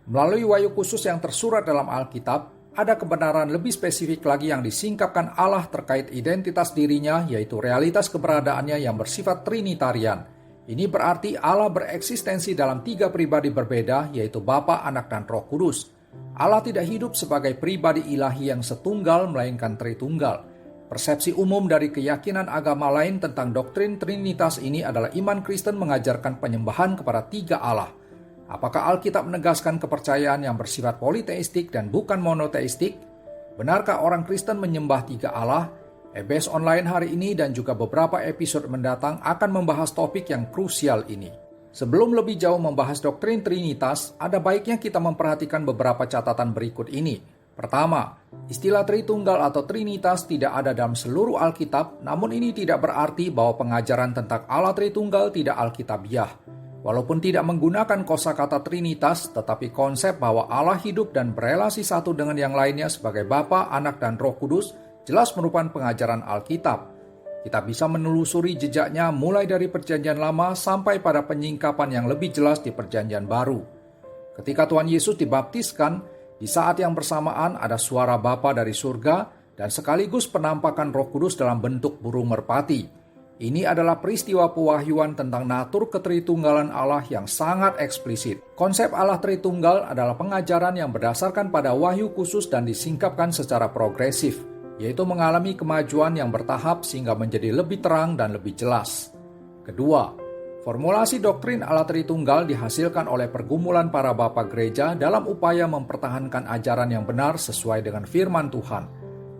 Melalui wahyu khusus yang tersurat dalam Alkitab, ada kebenaran lebih spesifik lagi yang disingkapkan Allah terkait identitas dirinya, yaitu realitas keberadaannya yang bersifat trinitarian. Ini berarti Allah bereksistensi dalam 3 pribadi berbeda, yaitu Bapa, Anak, dan Roh Kudus. Allah tidak hidup sebagai pribadi ilahi yang setunggal, melainkan tritunggal. Persepsi umum dari keyakinan agama lain tentang doktrin Trinitas ini adalah iman Kristen mengajarkan penyembahan kepada 3 Allah. Apakah Alkitab menegaskan kepercayaan yang bersifat politeistik dan bukan monoteistik? Benarkah orang Kristen menyembah 3 Allah? EBS Online hari ini dan juga beberapa episode mendatang akan membahas topik yang krusial ini. Sebelum lebih jauh membahas doktrin Trinitas, ada baiknya kita memperhatikan beberapa catatan berikut ini. Pertama, istilah Tritunggal atau Trinitas tidak ada dalam seluruh Alkitab, namun ini tidak berarti bahwa pengajaran tentang Allah Tritunggal tidak alkitabiah. Walaupun tidak menggunakan kosakata Trinitas, tetapi konsep bahwa Allah hidup dan berelasi satu dengan yang lainnya sebagai Bapa, Anak, dan Roh Kudus jelas merupakan pengajaran Alkitab. Kita bisa menelusuri jejaknya mulai dari Perjanjian Lama sampai pada penyingkapan yang lebih jelas di Perjanjian Baru. Ketika Tuhan Yesus dibaptiskan, di saat yang bersamaan ada suara Bapa dari surga dan sekaligus penampakan Roh Kudus dalam bentuk burung merpati. Ini adalah peristiwa pewahyuan tentang natur ketritunggalan Allah yang sangat eksplisit. Konsep Allah Tritunggal adalah pengajaran yang berdasarkan pada wahyu khusus dan disingkapkan secara progresif, yaitu mengalami kemajuan yang bertahap sehingga menjadi lebih terang dan lebih jelas. Kedua, formulasi doktrin Allah Tritunggal dihasilkan oleh pergumulan para bapa gereja dalam upaya mempertahankan ajaran yang benar sesuai dengan firman Tuhan.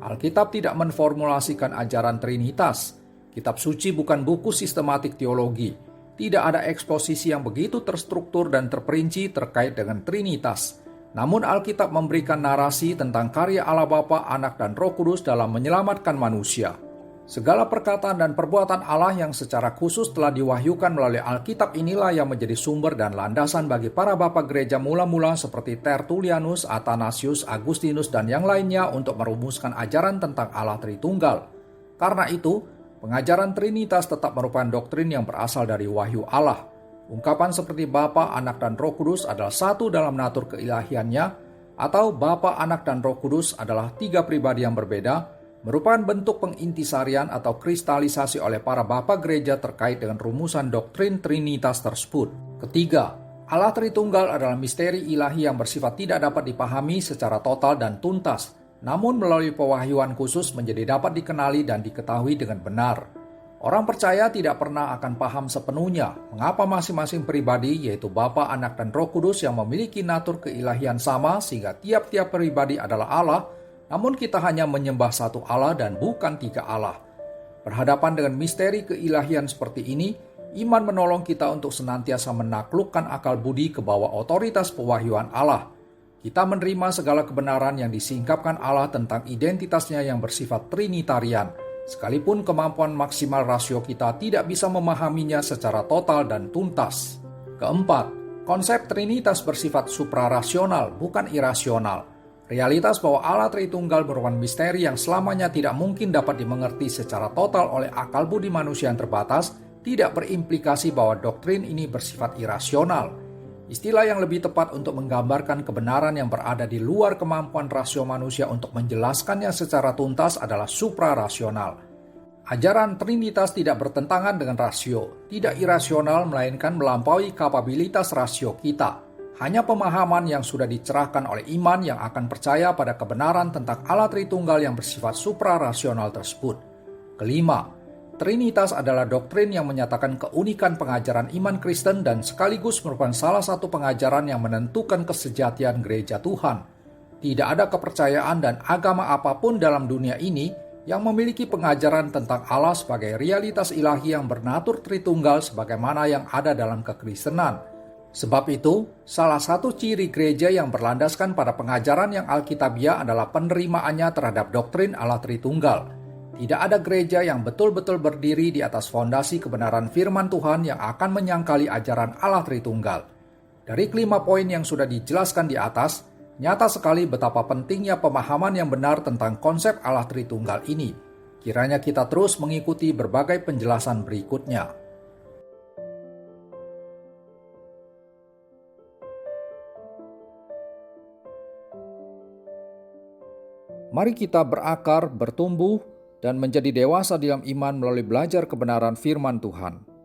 Alkitab tidak menformulasikan ajaran Trinitas. Kitab suci bukan buku sistematik teologi. Tidak ada eksposisi yang begitu terstruktur dan terperinci terkait dengan Trinitas. Namun Alkitab memberikan narasi tentang karya Allah Bapa, Anak, dan Roh Kudus dalam menyelamatkan manusia. Segala perkataan dan perbuatan Allah yang secara khusus telah diwahyukan melalui Alkitab inilah yang menjadi sumber dan landasan bagi para bapa gereja mula-mula seperti Tertullianus, Athanasius, Agustinus, dan yang lainnya untuk merumuskan ajaran tentang Allah Tritunggal. Karena itu, pengajaran Trinitas tetap merupakan doktrin yang berasal dari wahyu Allah. Ungkapan seperti Bapa, Anak, dan Roh Kudus adalah satu dalam natur keilahiannya, atau Bapa, Anak, dan Roh Kudus adalah 3 pribadi yang berbeda, merupakan bentuk pengintisarian atau kristalisasi oleh para bapa gereja terkait dengan rumusan doktrin Trinitas tersebut. Ketiga, Allah Tritunggal adalah misteri ilahi yang bersifat tidak dapat dipahami secara total dan tuntas, namun melalui pewahyuan khusus menjadi dapat dikenali dan diketahui dengan benar. Orang percaya tidak pernah akan paham sepenuhnya mengapa masing-masing pribadi yaitu Bapa, Anak, dan Roh Kudus yang memiliki natur keilahian sama sehingga tiap-tiap pribadi adalah Allah, namun kita hanya menyembah satu Allah dan bukan 3 Allah. Berhadapan dengan misteri keilahian seperti ini, iman menolong kita untuk senantiasa menaklukkan akal budi ke bawah otoritas pewahyuan Allah. Kita menerima segala kebenaran yang disingkapkan Allah tentang identitasnya yang bersifat trinitarian, sekalipun kemampuan maksimal rasio kita tidak bisa memahaminya secara total dan tuntas. Keempat, konsep Trinitas bersifat suprarasional, bukan irasional. Realitas bahwa Allah Tritunggal merupakan misteri yang selamanya tidak mungkin dapat dimengerti secara total oleh akal budi manusia yang terbatas, tidak berimplikasi bahwa doktrin ini bersifat irasional. Istilah yang lebih tepat untuk menggambarkan kebenaran yang berada di luar kemampuan rasio manusia untuk menjelaskannya secara tuntas adalah suprarasional. Ajaran Trinitas tidak bertentangan dengan rasio, tidak irasional melainkan melampaui kapabilitas rasio kita. Hanya pemahaman yang sudah dicerahkan oleh iman yang akan percaya pada kebenaran tentang Allah Tritunggal yang bersifat suprarasional tersebut. Kelima, Trinitas adalah doktrin yang menyatakan keunikan pengajaran iman Kristen dan sekaligus merupakan salah satu pengajaran yang menentukan kesejatian gereja Tuhan. Tidak ada kepercayaan dan agama apapun dalam dunia ini yang memiliki pengajaran tentang Allah sebagai realitas ilahi yang bernatur Tritunggal sebagaimana yang ada dalam kekristenan. Sebab itu, salah satu ciri gereja yang berlandaskan pada pengajaran yang alkitabiah adalah penerimaannya terhadap doktrin Allah Tritunggal. Tidak ada gereja yang betul-betul berdiri di atas fondasi kebenaran firman Tuhan yang akan menyangkali ajaran Allah Tritunggal. Dari kelima poin yang sudah dijelaskan di atas, nyata sekali betapa pentingnya pemahaman yang benar tentang konsep Allah Tritunggal ini. Kiranya kita terus mengikuti berbagai penjelasan berikutnya. Mari kita berakar, bertumbuh, dan menjadi dewasa dalam iman melalui belajar kebenaran firman Tuhan.